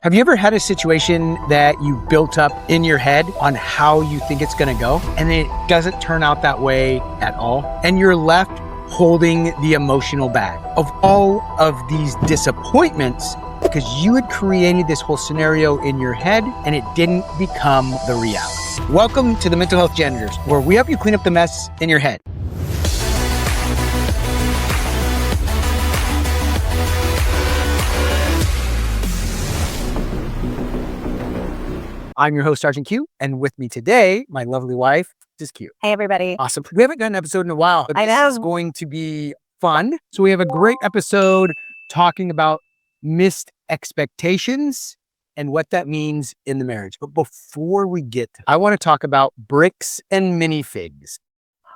Have you ever had a situation that you built up in your head on how you think it's going to go, and it doesn't turn out that way at all? And you're left holding the emotional bag of all of these disappointments because you had created this whole scenario in your head and it didn't become the reality. Welcome to the Mental Health Janitors, where we help you clean up the mess in your head. I'm your host, Sergeant Q, and with me today, my lovely wife, is Q. Hey, everybody. Awesome. We haven't done an episode in a while, but I this know. is going to be fun. So we have a great episode talking about missed expectations and what that means in the marriage. But before we get, I want to talk about bricks and minifigs.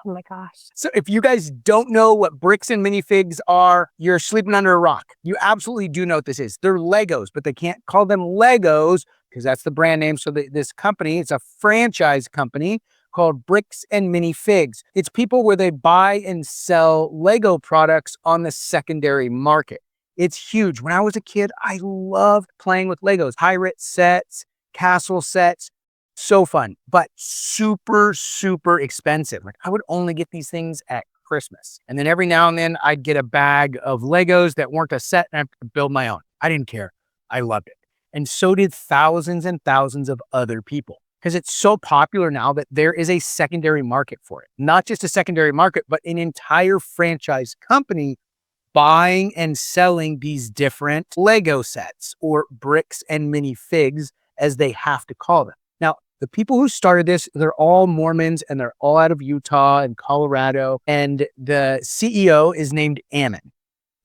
Oh my gosh. So if you guys don't know what bricks and minifigs are, you're sleeping under a rock. You absolutely do know what this is. They're Legos, but they can't call them Legos because that's the brand name. So this company, it's a franchise company called Bricks and Minifigs. It's people where they buy and sell Lego products on the secondary market. It's huge. When I was a kid, I loved playing with Legos, pirate sets, castle sets. So fun, but super, super expensive. Like I would only get these things at Christmas. And then every now and then I'd get a bag of Legos that weren't a set and I could build my own. I didn't care. I loved it. And so did thousands and thousands of other people because it's so popular now that there is a secondary market for it. Not just a secondary market, but an entire franchise company buying and selling these different Lego sets or bricks and minifigs as they have to call them. Now, the people who started this, they're all Mormons and they're all out of Utah and Colorado. And the CEO is named Ammon.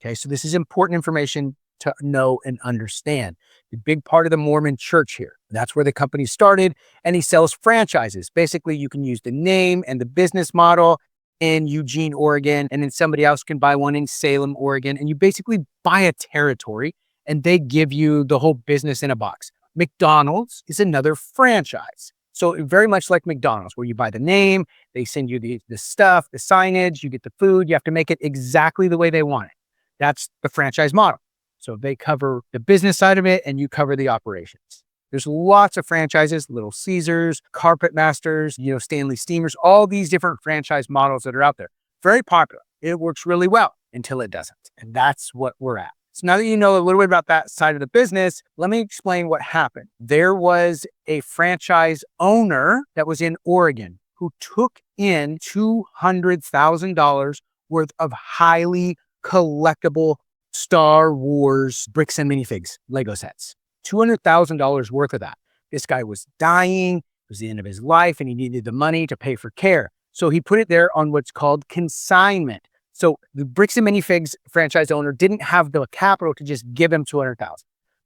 Okay, so this is important information to know and understand. A big part of the Mormon church here. That's where the company started. And he sells franchises. Basically, you can use the name and the business model in Eugene, Oregon, and then somebody else can buy one in Salem, Oregon. And you basically buy a territory and they give you the whole business in a box. McDonald's is another franchise. So very much like McDonald's, where you buy the name, they send you the stuff, the signage, you get the food, you have to make it exactly the way they want it. That's the franchise model. So they cover the business side of it and you cover the operations. There's lots of franchises, Little Caesars, Carpet Masters, Stanley Steamers, all these different franchise models that are out there. Very popular. It works really well until it doesn't. And that's what we're at. So now that you know a little bit about that side of the business, let me explain what happened. There was a franchise owner that was in Oregon who took in $200,000 worth of highly collectible Star Wars bricks and minifigs, Lego sets. $200,000 worth of that. This guy was dying. It was the end of his life and he needed the money to pay for care. So he put it there on what's called consignment. So the Bricks and Minifigs franchise owner didn't have the capital to just give him $200,000.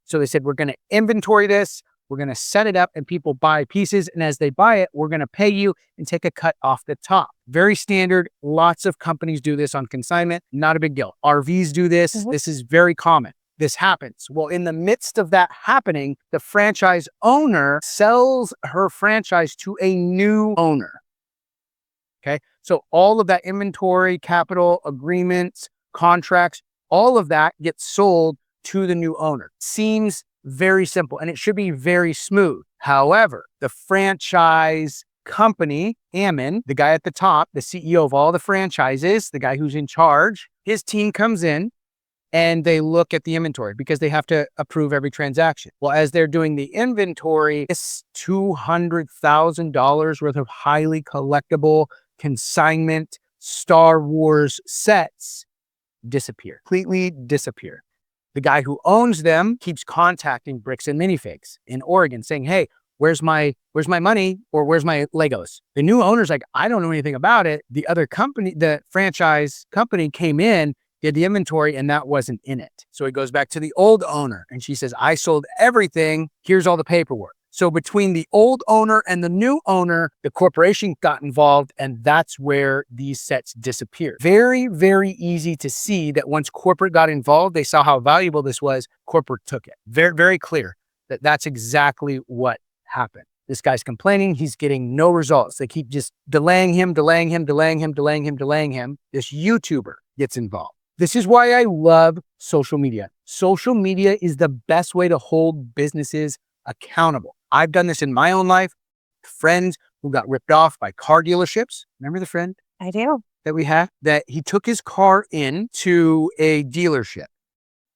So they said, we're going to inventory this. We're going to set it up and people buy pieces. And as they buy it, we're going to pay you and take a cut off the top. Very standard. Lots of companies do this on consignment. Not a big deal. RVs do this. Mm-hmm. This is very common. This happens. Well, in the midst of that happening, the franchise owner sells her franchise to a new owner. Okay. So all of that inventory, capital, agreements, contracts, all of that gets sold to the new owner. Seems very simple and it should be very smooth. However, the franchise company, Ammon, the guy at the top, the CEO of all the franchises, the guy who's in charge, his team comes in and they look at the inventory because they have to approve every transaction. Well, as they're doing the inventory, this $200,000 worth of highly collectible consignment Star Wars sets completely disappear. The guy who owns them keeps contacting Bricks and Minifigs in Oregon saying, hey, where's my money or where's my Legos? The new owner's like, I don't know anything about it. The other company, the franchise company came in, did the inventory and that wasn't in it. So he goes back to the old owner and she says, I sold everything. Here's all the paperwork. So between the old owner and the new owner, the corporation got involved and that's where these sets disappeared. Very, very easy to see that once corporate got involved, they saw how valuable this was, corporate took it. Very, very clear that that's exactly what happened. This guy's complaining, he's getting no results. They keep just delaying him. This YouTuber gets involved. This is why I love social media. Social media is the best way to hold businesses accountable. I've done this in my own life. Friends who got ripped off by car dealerships. Remember the friend I do. that we had? That he took his car in to a dealership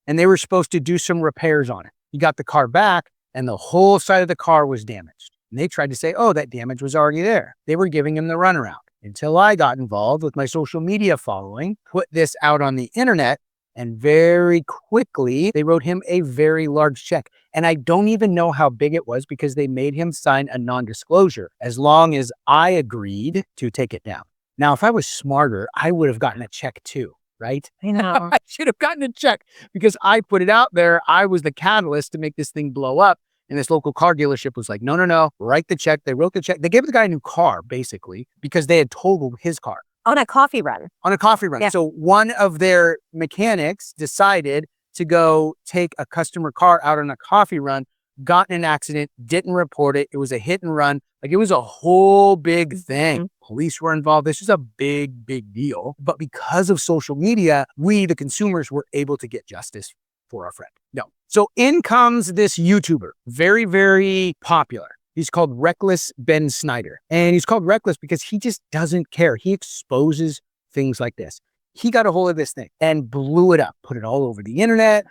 and they were supposed to do some repairs on it. He got the car back and the whole side of the car was damaged. And they tried to say, oh, that damage was already there. They were giving him the runaround until I got involved with my social media following, put this out on the internet, and very quickly they wrote him a very large check. And I don't even know how big it was because they made him sign a non-disclosure as long as I agreed to take it down. Now, if I was smarter, I would have gotten a check too, right? I know. I should have gotten a check because I put it out there. I was the catalyst to make this thing blow up. And this local car dealership was like, no, write the check. They wrote the check. They gave the guy a new car, basically, because they had totaled his car. On a coffee run. On a coffee run. Yeah. So one of their mechanics decided to go take a customer car out on a coffee run, got in an accident, didn't report it. It was a hit and run. Like, it was a whole big thing. Mhm. Police were involved. This is a big, big deal. But because of social media, we, the consumers, were able to get justice for our friend. No. So in comes this YouTuber, very, very popular. He's called Reckless Ben Snyder. And he's called Reckless because he just doesn't care. He exposes things like this. He got a hold of this thing and blew it up, put it all over the internet,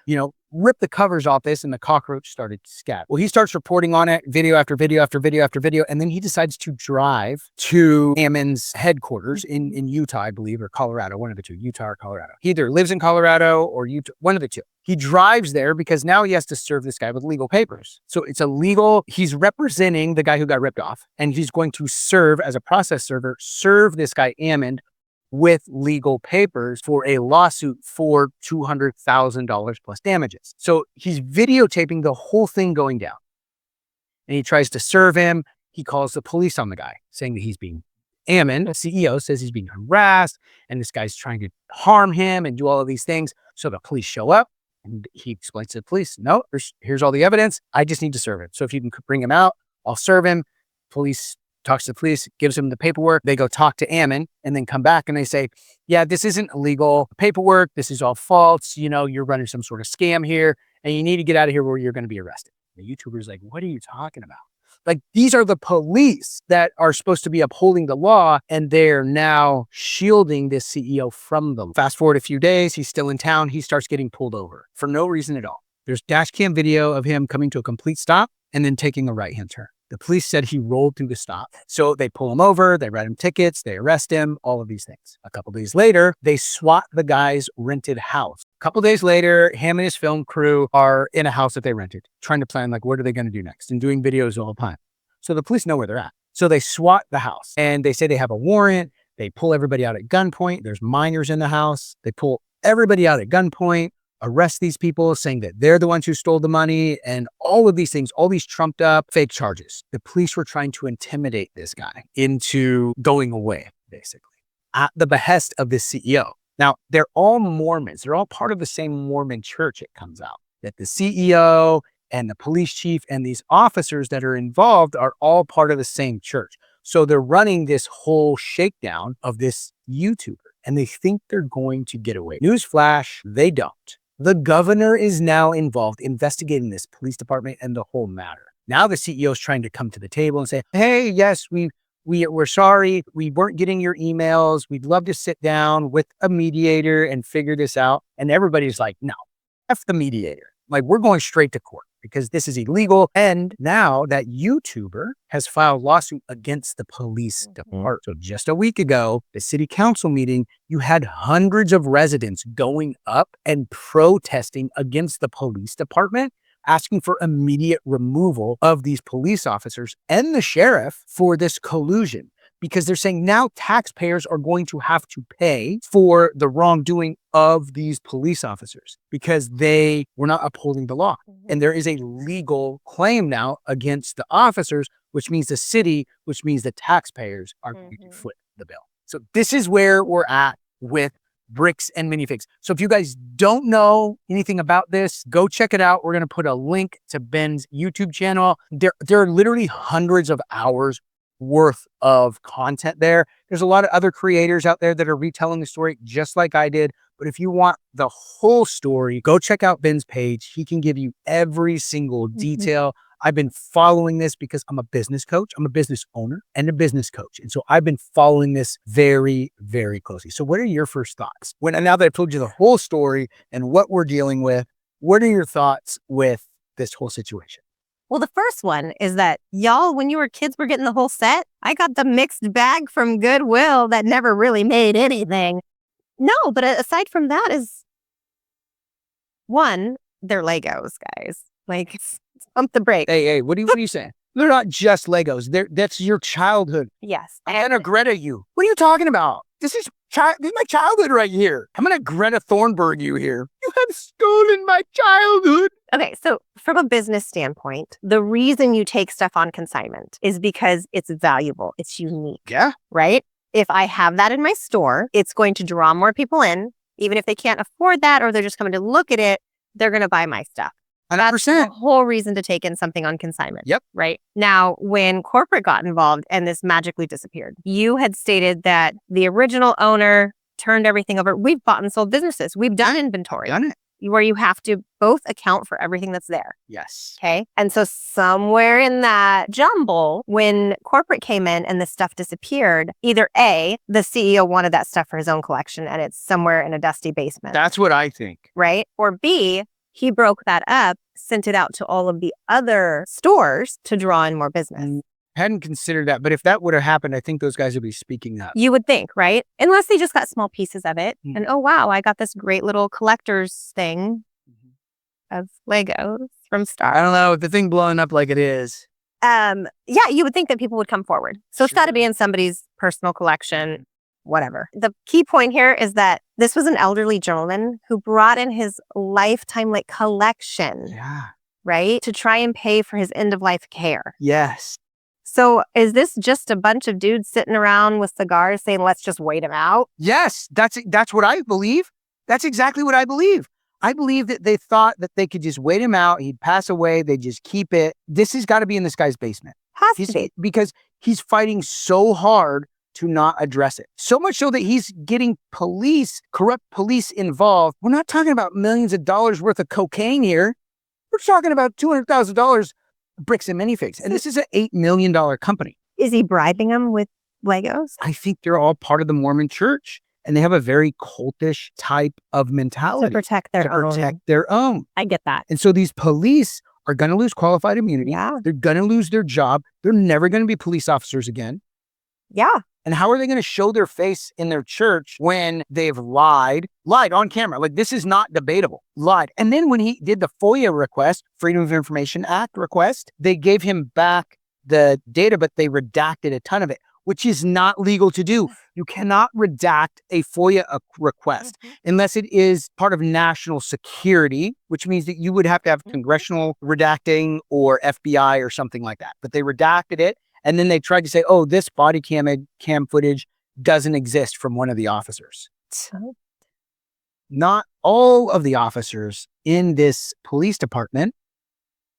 ripped the covers off this, and the cockroach started to scatter. Well, he starts reporting on it, video after video after video after video, and then he decides to drive to Ammon's headquarters in Utah, I believe, or Colorado, one of the two, Utah or Colorado. He either lives in Colorado or Utah, one of the two. He drives there because now he has to serve this guy with legal papers. So it's illegal. He's representing the guy who got ripped off, and he's going to serve as a process server, serve this guy Ammon with legal papers for a lawsuit for $200,000 plus damages. So he's videotaping the whole thing going down. And he tries to serve him. He calls the police on the guy, saying that he's being, Ammon, the CEO, says he's being harassed and this guy's trying to harm him and do all of these things. So the police show up and he explains to the police, no, here's all the evidence. I just need to serve him. So if you can bring him out, I'll serve him. Police talks to the police, gives him the paperwork. They go talk to Ammon and then come back and they say, yeah, this isn't illegal paperwork. This is all false. You're running some sort of scam here and you need to get out of here where you're going to be arrested. The YouTuber's like, what are you talking about? Like, these are the police that are supposed to be upholding the law and they're now shielding this CEO from them. Fast forward a few days, he's still in town. He starts getting pulled over for no reason at all. There's dash cam video of him coming to a complete stop and then taking a right-hand turn. The police said he rolled through the stop. So they pull him over, they write him tickets, they arrest him, all of these things. A couple days later, they SWAT the guy's rented house. A couple days later, him and his film crew are in a house that they rented, trying to plan, like, what are they going to do next? And doing videos all the time. So the police know where they're at. So they SWAT the house and they say they have a warrant. They pull everybody out at gunpoint. There's minors in the house. They pull everybody out at gunpoint, arrest these people, saying that they're the ones who stole the money and all of these things, all these trumped up fake charges. The police were trying to intimidate this guy into going away, basically, at the behest of this CEO. Now, they're all Mormons. They're all part of the same Mormon church, it comes out, that the CEO and the police chief and these officers that are involved are all part of the same church. So they're running this whole shakedown of this YouTuber and they think they're going to get away. Newsflash, they don't. The governor is now involved investigating this police department and the whole matter. Now the CEO is trying to come to the table and say, hey, yes, we're sorry. We weren't getting your emails. We'd love to sit down with a mediator and figure this out. And everybody's like, no, F the mediator. Like, we're going straight to court because this is illegal. And now that YouTuber has filed lawsuit against the police department. So just a week ago, the city council meeting, you had hundreds of residents going up and protesting against the police department, asking for immediate removal of these police officers and the sheriff for this collusion. Because they're saying now taxpayers are going to have to pay for the wrongdoing of these police officers because they were not upholding the law. And there is a legal claim now against the officers, which means the city, which means the taxpayers are going to foot the bill. So this is where we're at with Bricks and Minifigs. So if you guys don't know anything about this, go check it out. We're going to put a link to Ben's YouTube channel. There are literally hundreds of hours worth of content there. There's a lot of other creators out there that are retelling the story just like I did, But if you want the whole story, go check out Ben's page. He can give you every single detail. I've been following this because I'm a business coach. I'm a business owner and a business coach. And so I've been following this very, very closely. So what are your first thoughts? Now that I've told you the whole story and what we're dealing with, what are your thoughts with this whole situation? Well, the first one is that y'all, when you were kids, were getting the whole set. I got the mixed bag from Goodwill that never really made anything. No, but aside from that is, one, they're Legos, guys. Like, pump the brakes. Hey, what are you saying? They're not just Legos. That's your childhood. Yes. I'm gonna Greta you. What are you talking about? This is my childhood right here. I'm gonna Greta Thunberg you here. You have stolen my childhood. Okay, so from a business standpoint, the reason you take stuff on consignment is because it's valuable. It's unique. Yeah. Right? If I have that in my store, it's going to draw more people in. Even if they can't afford that or they're just coming to look at it, they're going to buy my stuff. 100%. That's the whole reason to take in something on consignment. Yep. Right? Now, when corporate got involved and this magically disappeared, you had stated that the original owner turned everything over. We've bought and sold businesses. We've done inventory. Done it. Where you have to both account for everything that's there. Yes. Okay. And so somewhere in that jumble, when corporate came in and the stuff disappeared, either A, the CEO wanted that stuff for his own collection and it's somewhere in a dusty basement. That's what I think. Right? Or B, he broke that up, sent it out to all of the other stores to draw in more business. Hadn't considered that, but if that would have happened, I think those guys would be speaking up. You would think, right? Unless they just got small pieces of it. And oh, wow, I got this great little collector's thing of Legos from Star. I don't know, the thing blowing up like it is. Yeah, you would think that people would come forward. So it's got to be in somebody's personal collection, whatever. The key point here is that this was an elderly gentleman who brought in his lifetime collection, right? To try and pay for his end-of-life care. Yes. So is this just a bunch of dudes sitting around with cigars saying, let's just wait him out? Yes, that's what I believe. That's exactly what I believe. I believe that they thought that they could just wait him out. He'd pass away. They just keep it. This has got to be in this guy's basement. Has to be. Because he's fighting so hard to not address it. So much so that he's getting corrupt police involved. We're not talking about millions of dollars worth of cocaine here. We're talking about $200,000 bricks and minifigs. And this is an $8 million company. Is he bribing them with Legos? I think they're all part of the Mormon church. And they have a very cultish type of mentality. To protect their own. I get that. And so these police are going to lose qualified immunity. Yeah. They're going to lose their job. They're never going to be police officers again. Yeah. And how are they going to show their face in their church when they've lied on camera? Like, this is not debatable. Lied. And then when he did the FOIA request, Freedom of Information Act request, they gave him back the data, but they redacted a ton of it, which is not legal to do. You cannot redact a FOIA request unless it is part of national security, which means that you would have to have congressional redacting or FBI or something like that. But they redacted it. And then they tried to say, oh, this body cam footage doesn't exist from one of the officers. Not all of the officers in this police department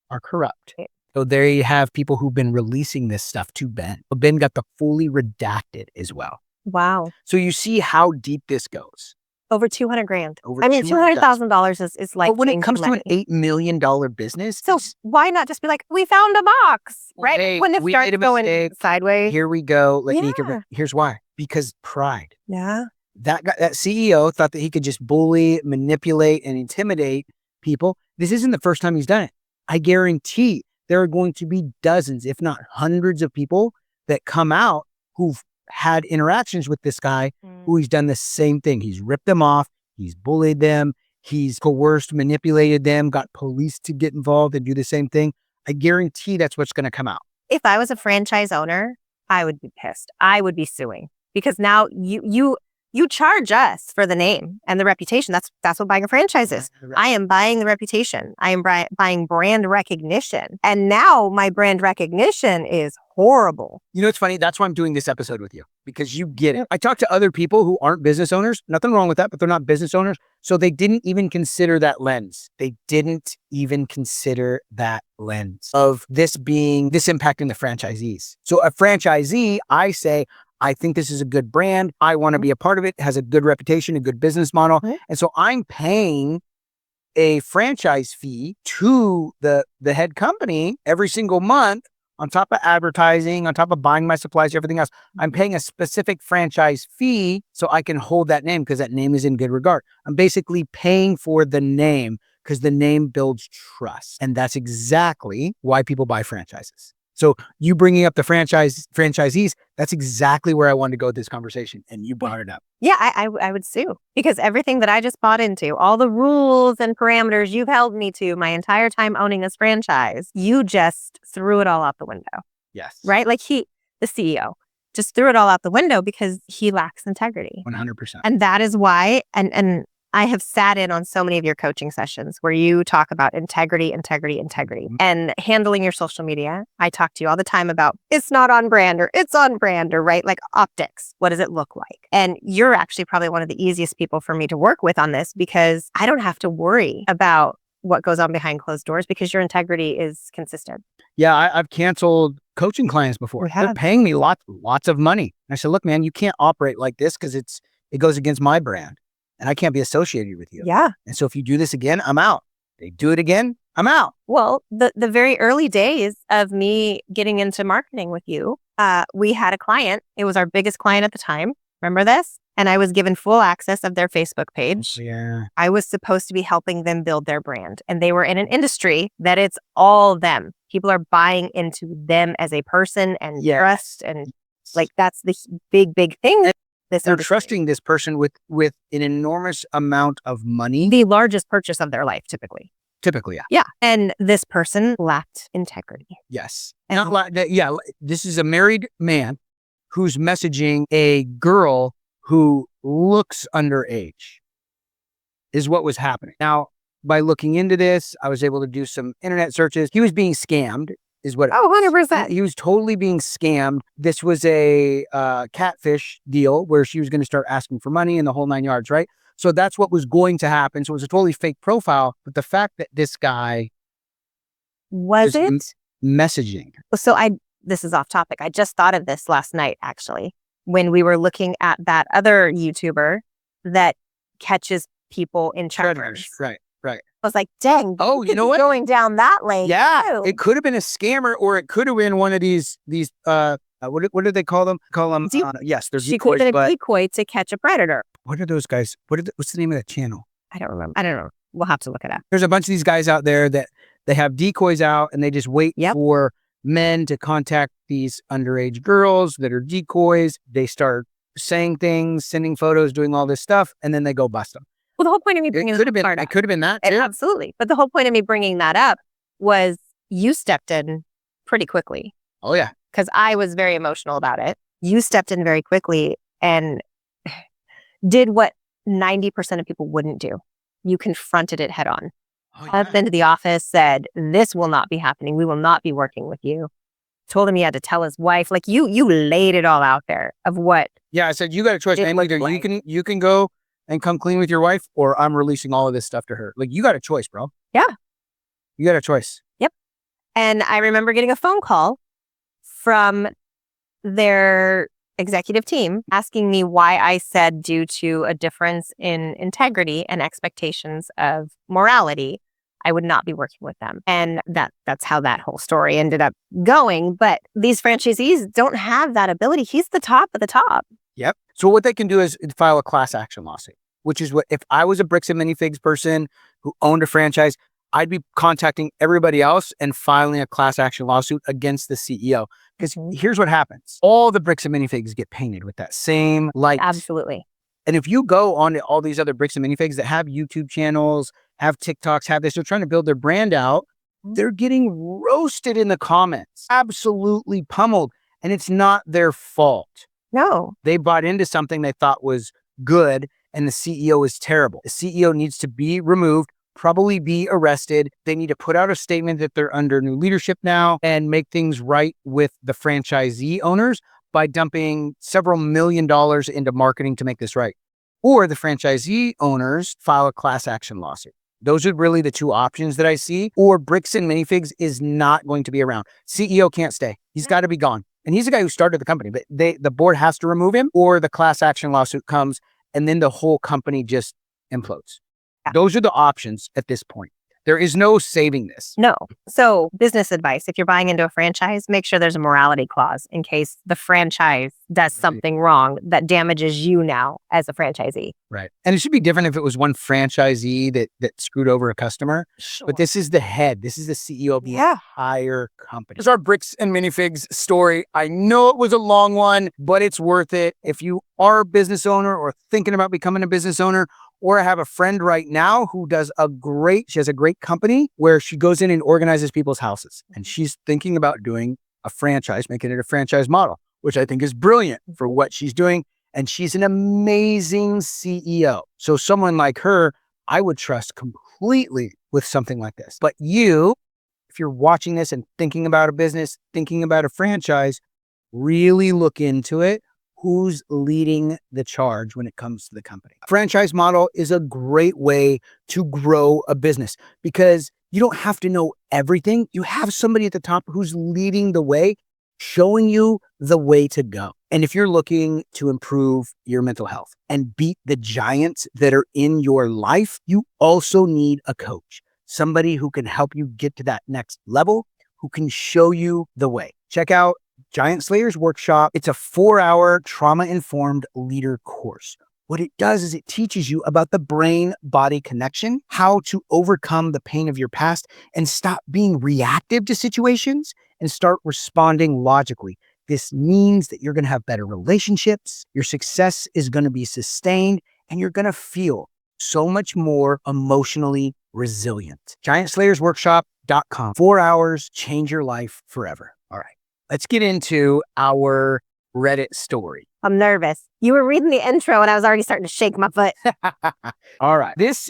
are corrupt. So they have people who've been releasing this stuff to Ben. But Ben got the fully redacted as well. Wow. So you see how deep this goes. Over $200,000. I mean, $200,000 is like. But when it comes to an $8 million business. So why not just be like, we found a box, right? Hey, when it starts going sideways. Here we go. Here's why. Because pride. Yeah. That CEO thought that he could just bully, manipulate, and intimidate people. This isn't the first time he's done it. I guarantee there are going to be dozens, if not hundreds of people that come out who've had interactions with this guy who he's done the same thing. He's ripped them off. He's bullied them. He's coerced, manipulated them, got police to get involved and do the same thing. I guarantee that's what's going to come out. If I was a franchise owner, I would be pissed. I would be suing because now you charge us for the name and the reputation. That's what buying a franchise is. I am buying the reputation. I am buying brand recognition. And now my brand recognition is horrible. You know, it's funny. That's why I'm doing this episode with you, because you get it. I talk to other people who aren't business owners. Nothing wrong with that, but they're not business owners. So they didn't even consider that lens. They didn't even consider that lens of this impacting the franchisees. So a franchisee, I say, I think this is a good brand. I want to be a part of it. It has a good reputation, a good business model. And so I'm paying a franchise fee to the head company every single month on top of advertising, on top of buying my supplies, everything else. I'm paying a specific franchise fee so I can hold that name because that name is in good regard. I'm basically paying for the name because the name builds trust. And that's exactly why people buy franchises. So you bringing up the franchisees, that's exactly where I wanted to go with this conversation. And you brought it up. Yeah, I would sue because everything that I just bought into, all the rules and parameters you've held me to my entire time owning this franchise, you just threw it all out the window. Yes. Right? Like the CEO, just threw it all out the window because he lacks integrity. 100%. And that is why, and I have sat in on so many of your coaching sessions where you talk about integrity, and handling your social media. I talk to you all the time about it's not on brand or it's on brand or right, like optics. What does it look like? And you're actually probably one of the easiest people for me to work with on this because I don't have to worry about what goes on behind closed doors because your integrity is consistent. Yeah, I've canceled coaching clients before. They're paying me lots of money. And I said, look, man, you can't operate like this because it goes against my brand. And I can't be associated with you. Yeah. And so if you do this again, I'm out. They do it again, I'm out. Well, the very early days of me getting into marketing with you, we had a client. It was our biggest client at the time. Remember this? And I was given full access of their Facebook page. Yeah. I was supposed to be helping them build their brand. And they were in an industry that it's all them. People are buying into them as a person and trust. And like, that's the big thing. They're trusting this person with an enormous amount of money. The largest purchase of their life, typically. Yeah. Yeah. And this person lacked integrity. Yes. This is a married man who's messaging a girl who looks underage is what was happening. Now, by looking into this, I was able to do some internet searches. He was being scammed. Is what 100%. He was totally being scammed. This was a catfish deal where she was going to start asking for money and the whole 9 yards, right? So that's what was going to happen. So it was a totally fake profile. But the fact that this guy was messaging. So this is off topic. I just thought of this last night, actually, when we were looking at that other YouTuber that catches people in checkers. Right. I was like, dang. Oh, you know what? Going down that lane. Yeah. Too. It could have been a scammer or it could have been one of these what do they call them? Yes, there's she could have been a decoy to catch a predator. What are those guys? What's the name of that channel? I don't remember. I don't know. We'll have to look it up. There's a bunch of these guys out there that they have decoys out and they just wait for men to contact these underage girls that are decoys. They start saying things, sending photos, doing all this stuff, and then they go bust them. Well, the whole point of me bringing it could have been that too. Absolutely. But the whole point of me bringing that up was you stepped in pretty quickly. Oh, yeah. Because I was very emotional about it. You stepped in very quickly and did what 90% of people wouldn't do. You confronted it head on. Oh, yeah. Up into the office, said, this will not be happening. We will not be working with you. Told him he had to tell his wife. Like you laid it all out there of what. Yeah, I said, you got a choice. And either you can go and come clean with your wife, or I'm releasing all of this stuff to her. Like, you got a choice, bro. Yeah. You got a choice. Yep. And I remember getting a phone call from their executive team asking me why I said due to a difference in integrity and expectations of morality, I would not be working with them. And that's how that whole story ended up going. But these franchisees don't have that ability. He's the top of the top. Yep. So what they can do is file a class action lawsuit, which is what, if I was a Bricks and Minifigs person who owned a franchise, I'd be contacting everybody else and filing a class action lawsuit against the CEO. Because here's what happens. All the Bricks and Minifigs get painted with that same light. Absolutely. And if you go on to all these other Bricks and Minifigs that have YouTube channels, have TikToks, have this, they're trying to build their brand out, they're getting roasted in the comments. Absolutely pummeled. And it's not their fault. No. They bought into something they thought was good, and the CEO is terrible. The CEO needs to be removed, probably be arrested. They need to put out a statement that they're under new leadership now and make things right with the franchisee owners by dumping several $1 million into marketing to make this right. Or the franchisee owners file a class action lawsuit. Those are really the two options that I see. Or Bricks and Minifigs is not going to be around. CEO can't stay. He's got to be gone. And he's the guy who started the company, but the board has to remove him or the class action lawsuit comes and then the whole company just implodes. Yeah. Those are the options at this point. There is no saving this. No. So business advice, if you're buying into a franchise, make sure there's a morality clause in case the franchise does something wrong that damages you now as a franchisee. Right. And it should be different if it was one franchisee that screwed over a customer. Sure. But this is the head. This is the CEO of the entire company. Here's our Bricks and Minifigs story. I know it was a long one, but it's worth it. If you are a business owner or thinking about becoming a business owner, or I have a friend right now who she has a great company where she goes in and organizes people's houses. And she's thinking about doing a franchise, making it a franchise model, which I think is brilliant for what she's doing. And she's an amazing CEO. So someone like her, I would trust completely with something like this. But you, if you're watching this and thinking about a business, thinking about a franchise, really look into it. Who's leading the charge when it comes to the company? Franchise model is a great way to grow a business because you don't have to know everything. You have somebody at the top who's leading the way, showing you the way to go. And if you're looking to improve your mental health and beat the giants that are in your life, you also need a coach, somebody who can help you get to that next level, who can show you the way. Check out Giant Slayers Workshop. It's a 4-hour trauma-informed leader course. What it does is it teaches you about the brain-body connection, how to overcome the pain of your past and stop being reactive to situations and start responding logically. This means that you're going to have better relationships, your success is going to be sustained, and you're going to feel so much more emotionally resilient. GiantSlayersWorkshop.com. 4 hours, change your life forever. All right. Let's get into our Reddit story. I'm nervous. You were reading the intro and I was already starting to shake my foot. All right. It's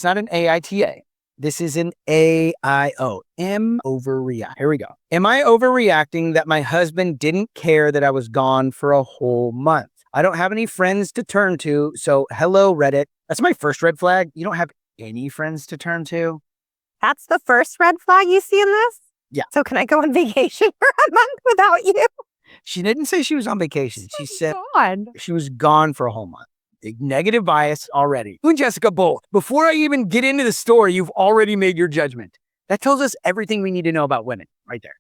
not an AITA. This is an AIO. Overreact. Here we go. Am I overreacting that my husband didn't care that I was gone for a whole month? I don't have any friends to turn to. So hello, Reddit. That's my first red flag. You don't have any friends to turn to. That's the first red flag you see in this? Yeah. So can I go on vacation for a month without you? She didn't say she was on vacation. She said God. she was gone for a whole month. Negative bias already. You and Jessica both. Before I even get into the story, you've already made your judgment. That tells us everything we need to know about women right there.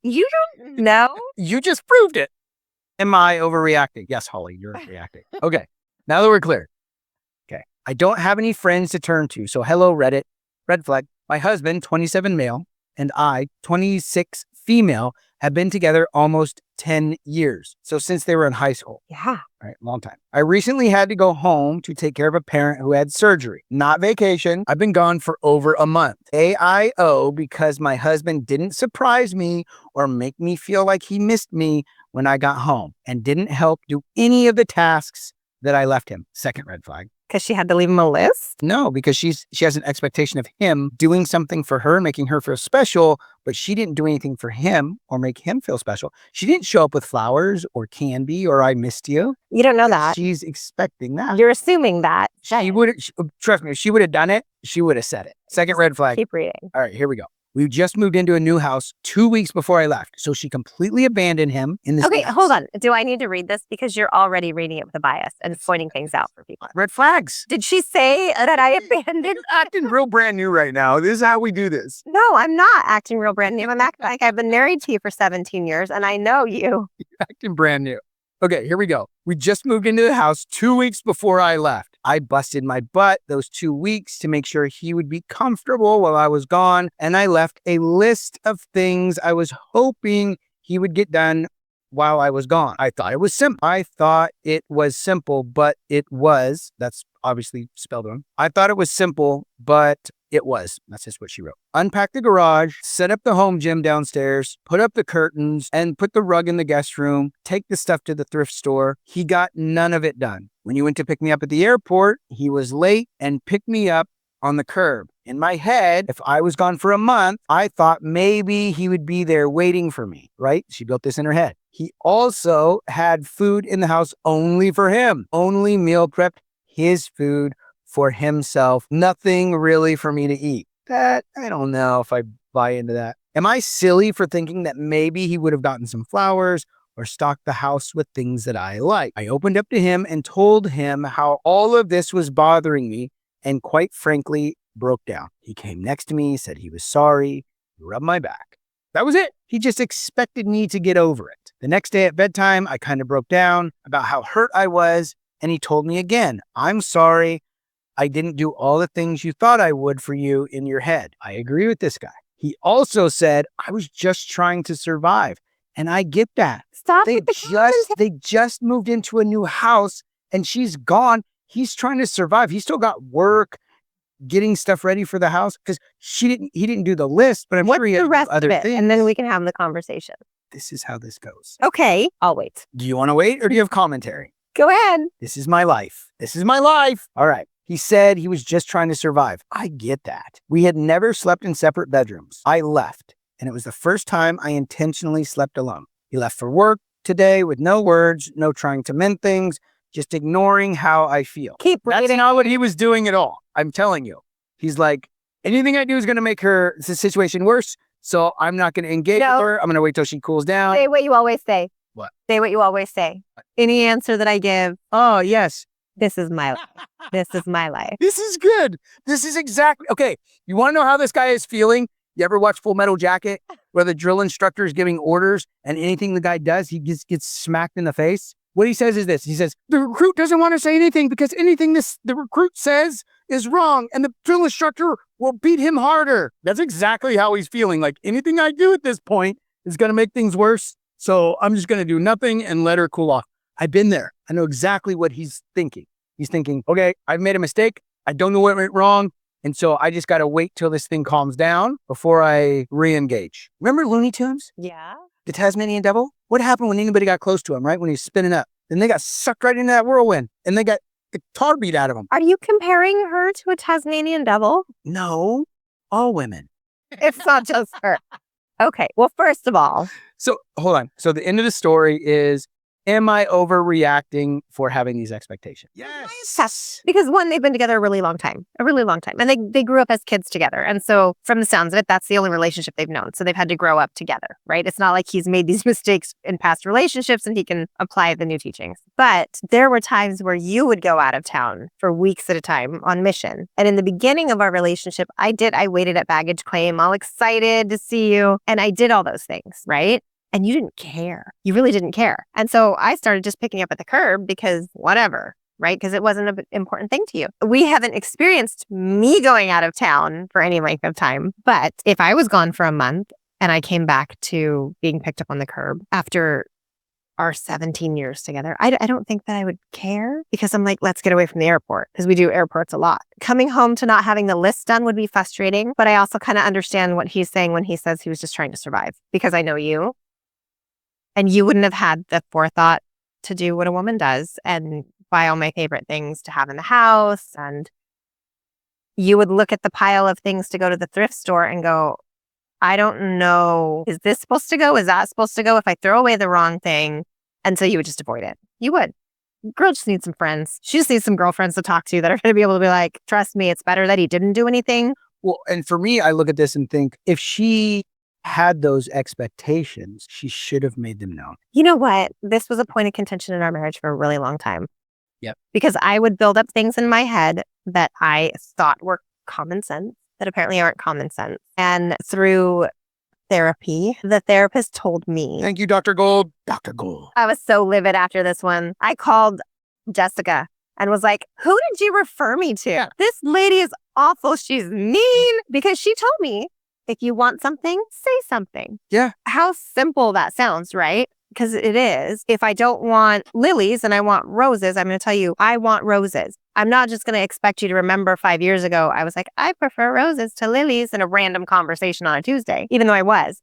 You don't know? You just proved it. Am I overreacting? Yes, Holly, you're reacting. Okay. Now that we're clear. Okay. I don't have any friends to turn to. So hello, Reddit. Red flag. My husband, 27 male, and I, 26 female, have been together almost 10 years. So since they were in high school. Yeah. All right, long time. I recently had to go home to take care of a parent who had surgery. Not vacation. I've been gone for over a month. AIO because my husband didn't surprise me or make me feel like he missed me when I got home and didn't help do any of the tasks that I left him. Second red flag. Because she had to leave him a list? No, because she has an expectation of him doing something for her, making her feel special, but she didn't do anything for him or make him feel special. She didn't show up with flowers or candy or I missed you. You don't know that. She's expecting that. You're assuming that. She would trust me, if she would have done it, she would have said it. Second red flag. Keep reading. All right, here we go. We just moved into a new house 2 weeks before I left. So she completely abandoned him in this Okay, house. hold on. Do I need to read this? Because you're already reading it with a bias and pointing things out for people. Red flags. Did she say that I abandoned? Acting real brand new right now. This is how we do this. No, I'm not acting real brand new. I'm acting like I've been married to you for 17 years and I know you. You're acting brand new. Okay, here we go. We just moved into the house 2 weeks before I left. I busted my butt those 2 weeks to make sure he would be comfortable while I was gone. And I left a list of things I was hoping he would get done while I was gone. I thought it was simple. But it was. That's obviously spelled wrong. I thought it was simple, but it was. That's just what she wrote. Unpack the garage, set up the home gym downstairs, put up the curtains, and put the rug in the guest room, take the stuff to the thrift store. He got none of it done. When he went to pick me up at the airport, he was late and picked me up on the curb. In my head, if I was gone for a month, I thought maybe he would be there waiting for me, right? She built this in her head. He also had food in the house only for him, only meal prepped his food for himself, nothing really for me to eat. That, I don't know if I buy into that. Am I silly for thinking that maybe he would have gotten some flowers or stocked the house with things that I like? I opened up to him and told him how all of this was bothering me and quite frankly broke down. He came next to me, said he was sorry, rubbed my back. That was it. He just expected me to get over it. The next day at bedtime, I kind of broke down about how hurt I was, and he told me again, I'm sorry. I didn't do all the things you thought I would for you in your head. I agree with this guy. He also said, I was just trying to survive. And I get that. Stop They with the they just moved into a new house and she's gone. He's trying to survive. He's still got work, getting stuff ready for the house because he didn't do the list, but I'm What's sure he the had rest other of it? things. And then we can have the conversation. This is how this goes. Okay, I'll wait. Do you want to wait or do you have commentary? Go ahead. This is my life. This is my life. All right. He said he was just trying to survive. I get that. We had never slept in separate bedrooms. I left, and it was the first time I intentionally slept alone. He left for work today with no words, no trying to mend things, just ignoring how I feel. Keep That's reading. not what he was doing at all. I'm telling you. He's like, anything I do is going to make the situation worse, so I'm not going to engage with her. I'm going to wait till she cools down. Say what you always say. What? Say what you always say. Any answer that I give, Oh, yes. this is my life. This is my life. This is good. This is exactly, okay, you want to know how this guy is feeling? You ever watch Full Metal Jacket where the drill instructor is giving orders and anything the guy does, he gets smacked in the face? What he says is this. He says, the recruit doesn't want to say anything because anything the recruit says is wrong and the drill instructor will beat him harder. That's exactly how he's feeling. Like anything I do at this point is going to make things worse. So I'm just going to do nothing and let her cool off. I've been there. I know exactly what he's thinking. He's thinking, okay, I've made a mistake. I don't know what went wrong. And so I just got to wait till this thing calms down before I re-engage. Remember Looney Tunes? Yeah. The Tasmanian Devil? What happened when anybody got close to him, right? When he was spinning up. Then they got sucked right into that whirlwind and they got the tar beat out of them. Are you comparing her to a Tasmanian devil? No, all women. It's not just her. Okay. Well, first of all, So hold on. So the end of the story is, am I overreacting for having these expectations? Yes. because one, they've been together a really long time. And they grew up as kids together. And so from the sounds of it, that's the only relationship they've known. So they've had to grow up together, right? It's not like he's made these mistakes in past relationships and he can apply the new teachings. But there were times where you would go out of town for weeks at a time on mission. And in the beginning of our relationship, I waited at baggage claim, all excited to see you. And I did all those things, right? And you didn't care. You really didn't care. And so I started just picking up at the curb because whatever, right? Because it wasn't an important thing to you. We haven't experienced me going out of town for any length of time. But if I was gone for a month and I came back to being picked up on the curb after our 17 years together, I don't think that I would care because I'm like, let's get away from the airport because we do airports a lot. Coming home to not having the list done would be frustrating. But I also kind of understand what he's saying when he says he was just trying to survive because I know you. And you wouldn't have had the forethought to do what a woman does and buy all my favorite things to have in the house. And you would look at the pile of things to go to the thrift store and go, I don't know, is this supposed to go? Is that supposed to go if I throw away the wrong thing? And so you would just avoid it. You would. Girl just needs some friends. She just needs some girlfriends to talk to that are going to be able to be like, trust me, it's better that he didn't do anything. Well, and for me, I look at this and think if she had those expectations, she should have made them known. You know what? This was a point of contention in our marriage for a really long time. Yep. Because I would build up things in my head that I thought were common sense that apparently aren't common sense. And through therapy, the therapist told me. Thank you, Dr. Gold. Dr. Gold. I was so livid after this one. I called Jessica and was like, who did you refer me to? Yeah. This lady is awful. She's mean because she told me, if you want something, say something. Yeah. How simple that sounds, right? Because it is. If I don't want lilies and I want roses, I'm going to tell you, I want roses. I'm not just going to expect you to remember 5 years ago. I was like, I prefer roses to lilies in a random conversation on a Tuesday, even though I was.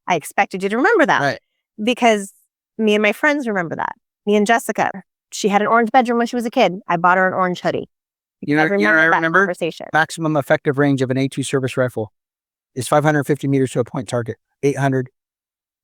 I expected you to remember that. Right. Because me and my friends remember that. Me and Jessica, she had an orange bedroom when she was a kid. I bought her an orange hoodie. You know, I that remember conversation. maximum effective range of an A2 service rifle is 550 meters to a point target, 800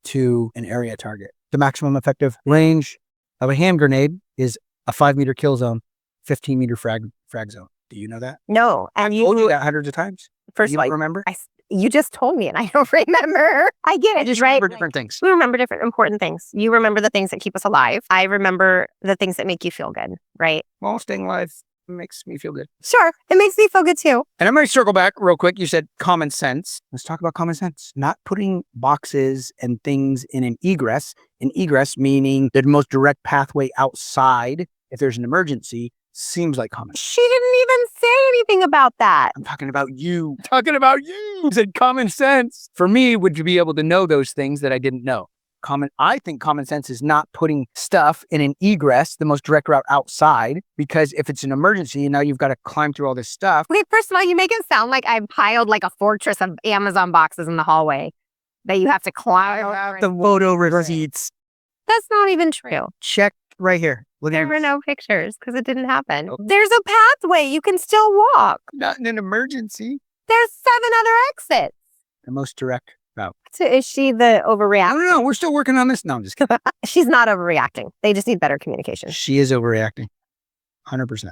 to an area target. The maximum effective range of a hand grenade is a 5-meter kill zone, 15-meter frag zone. Do you know that? No. And I've told you that hundreds of times. first You of all, don't remember? You just told me and I don't remember. I get it. I just right? remember different things. We remember different important things. You remember the things that keep us alive. I remember the things that make you feel good, right? Well, staying alive makes me feel good. Sure. It makes me feel good too. And I'm going to circle back real quick. You said common sense. Let's talk about common sense. Not putting boxes and things in an egress. An egress meaning the most direct pathway outside if there's an emergency. Seems like common. She didn't even say anything about that. I'm talking about you. Talking about you. You said common sense. For me, would you be able to know those things that I didn't know? I think common sense is not putting stuff in an egress, the most direct route outside, because if it's an emergency and now you've got to climb through all this stuff. Wait, first of all, you make it sound like I've piled like a fortress of Amazon boxes in the hallway that you have to climb over. The photo receipts. That's not even true. Check right here. Look There at were no pictures because it didn't happen. Okay. There's a pathway. You can still walk. Not in an emergency. There's 7 other exits. The most direct route. So is she the I overreacting? don't know. We're still working on this. No, I'm just kidding. She's not overreacting. They just need better communication. She is overreacting. 100%.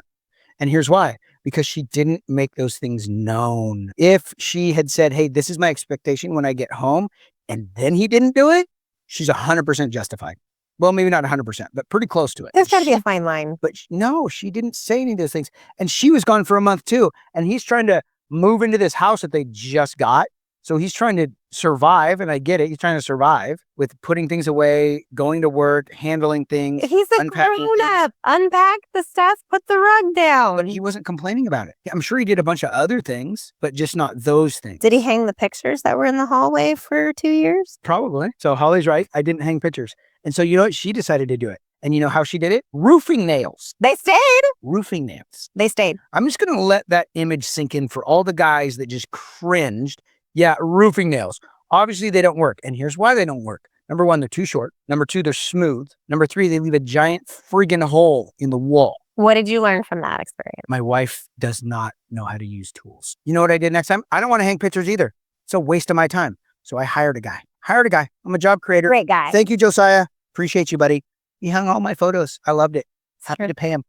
And here's why. Because she didn't make those things known. If she had said, hey, this is my expectation when I get home, and then he didn't do it, she's 100% justified. Well, maybe not 100%, but pretty close to it. There's got to be a fine line. But no, she didn't say any of those things. And she was gone for a month too. And he's trying to move into this house that they just got. So he's trying to survive. And I get it. He's trying to survive with putting things away, going to work, handling things. He's a unpacking grown up. Unpack the stuff, put the rug down. But he wasn't complaining about it. I'm sure he did a bunch of other things, but just not those things. Did he hang the pictures that were in the hallway for 2 years? Probably. So Holly's right. I didn't hang pictures. And so you know what? She decided to do it. And you know how she did it? Roofing nails. They stayed. Roofing nails. They stayed. I'm just going to let that image sink in for all the guys that just cringed. Yeah, roofing nails. Obviously, they don't work. And here's why they don't work. Number 1, they're too short. Number 2, they're smooth. Number 3, they leave a giant friggin' hole in the wall. What did you learn from that experience? My wife does not know how to use tools. You know what I did next time? I don't want to hang pictures either. It's a waste of my time. So I hired a guy. I'm a job creator. Great guy. Thank you, Josiah. Appreciate you, buddy. He hung all my photos. I loved it. Happy to pay him.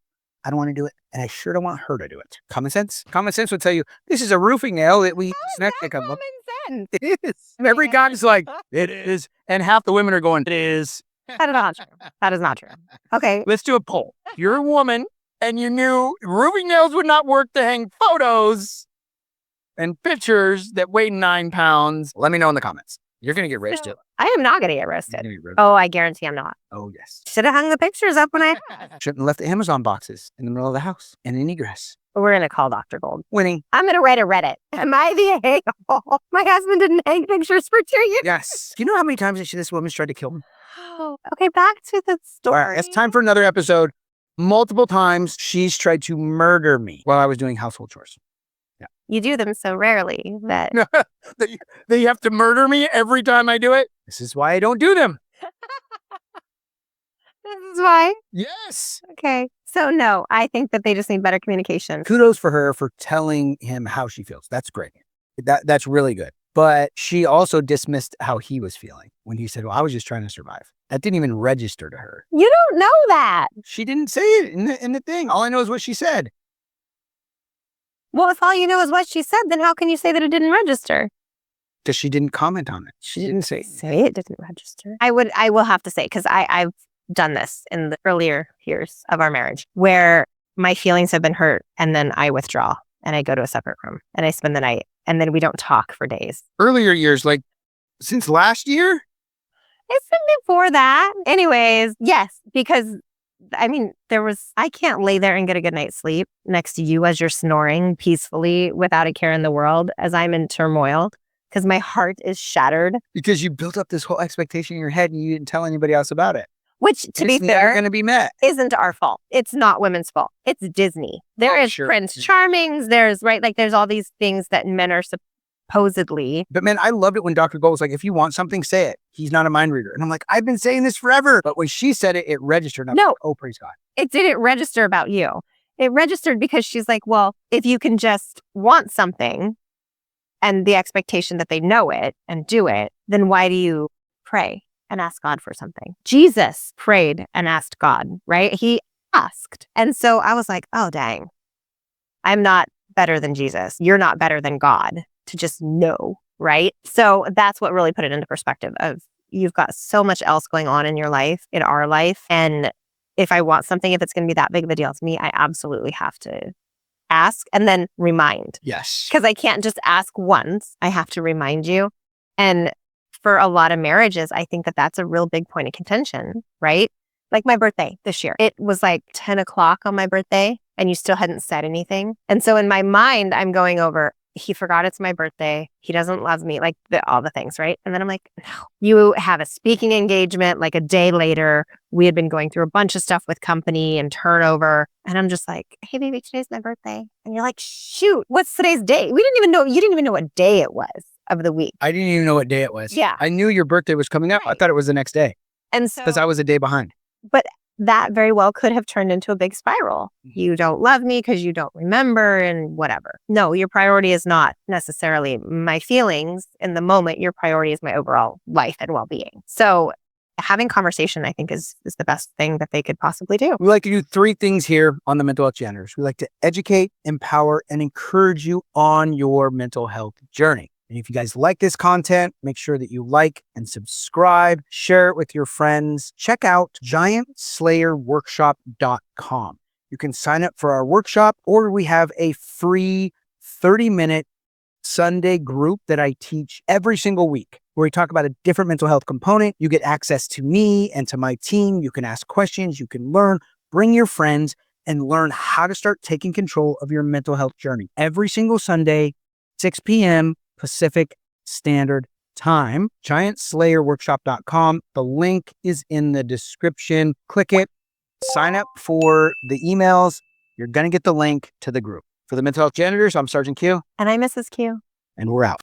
I don't want to do it. And I sure don't want her to do it. Common sense? Common sense would tell you, this is a roofing nail that we use next to come up. sense. It is. And every guy's like, it is. And half the women are going, it is. That is not true. That is not true. Okay. Let's do a poll. If you're a woman and you knew roofing nails would not work to hang photos and pictures that weigh 9 pounds, let me know in the comments. You're going to get roasted. I am not going to get roasted. You're gonna get roasted. Oh, I guarantee I'm not. Oh, yes. Should have hung the pictures up when I Shouldn't have left the Amazon boxes in the middle of the house and an egress. We're going to call Dr. Gold. Winning. I'm going to write a Reddit. Am I the a-hole? My husband didn't hang pictures for 2 years. Yes. Do you know how many times this woman's tried to kill me? Oh, okay, back to the story. It's time for another episode. Multiple times she's tried to murder me while I was doing household chores. You do them so rarely that That you have to murder me every time I do it? This is why I don't do them. this is why. Yes. Okay. So no, I think that they just need better communication. Kudos for her for telling him how she feels. That's great. That's really good. But she also dismissed how he was feeling when he said, well, I was just trying to survive. That didn't even register to her. You don't know that. She didn't say it in the thing. All I know is what she said. Well, if all you know is what she said, then how can you say that it didn't register? Because she didn't comment on it. She didn't say. Say it didn't register. I will have to say, because I've done this in the earlier years of our marriage where my feelings have been hurt and then I withdraw and I go to a separate room and I spend the night and then we don't talk for days. Earlier years, like since last year? It's been before that. Anyways, yes, because I mean, I can't lay there and get a good night's sleep next to you as you're snoring peacefully without a care in the world as I'm in turmoil because my heart is shattered. Because you built up this whole expectation in your head and you didn't tell anybody else about it. Which, to be It's never fair, going to be met. isn't our fault. It's not women's fault. It's Disney. There is Sure. Prince Charmings. There's all these things that men are supposedly. But man, I loved it when Dr. Gold was like, if you want something, say it. He's not a mind reader. And I'm like, I've been saying this forever. But when she said it, it registered. And I'm No. like, oh, praise God. It didn't register about you. It registered because she's like, well, if you can just want something and the expectation that they know it and do it, then why do you pray and ask God for something? Jesus prayed and asked God, right? He asked. And so I was like, oh, dang, I'm not better than Jesus. You're not better than God to just know right? So that's what really put it into perspective of you've got so much else going on in your life, in our life. And if I want something, if it's going to be that big of a deal to me, I absolutely have to ask and then remind. Yes. Because I can't just ask once. I have to remind you. And for a lot of marriages, I think that that's a real big point of contention, right? Like my birthday this year, it was like 10 o'clock on my birthday and you still hadn't said anything. And so in my mind, I'm going over, he forgot it's my birthday. He doesn't love me, like all the things, right? And then I'm like, no, you have a speaking engagement like a day later. We had been going through a bunch of stuff with company and turnover. And I'm just like, hey, baby, today's my birthday. And you're like, shoot, what's today's date? You didn't even know what day it was of the week. I didn't even know what day it was. Yeah. I knew your birthday was coming up. I Right. thought it was the next day And so, because I was a day behind. but that very well could have turned into a big spiral. You don't love me because you don't remember and whatever. No, your priority is not necessarily my feelings in the moment. Your priority is my overall life and well-being. So having conversation, I think, is the best thing that they could possibly do. We like to do 3 things here on the Mental Health Janitors. We like to educate, empower, and encourage you on your mental health journey. And if you guys like this content, make sure that you like and subscribe, share it with your friends. Check out giantslayerworkshop.com. You can sign up for our workshop, or we have a free 30-minute Sunday group that I teach every single week, where we talk about a different mental health component. You get access to me and to my team. You can ask questions, you can learn, bring your friends, and learn how to start taking control of your mental health journey. Every single Sunday, 6 p.m. Pacific Standard Time. giantslayerworkshop.com. The link is in the description. Click it, sign up for the emails. You're going to get the link to the group. For the Mental Health Janitors, I'm Sergeant Q. And I'm Mrs. Q. And we're out.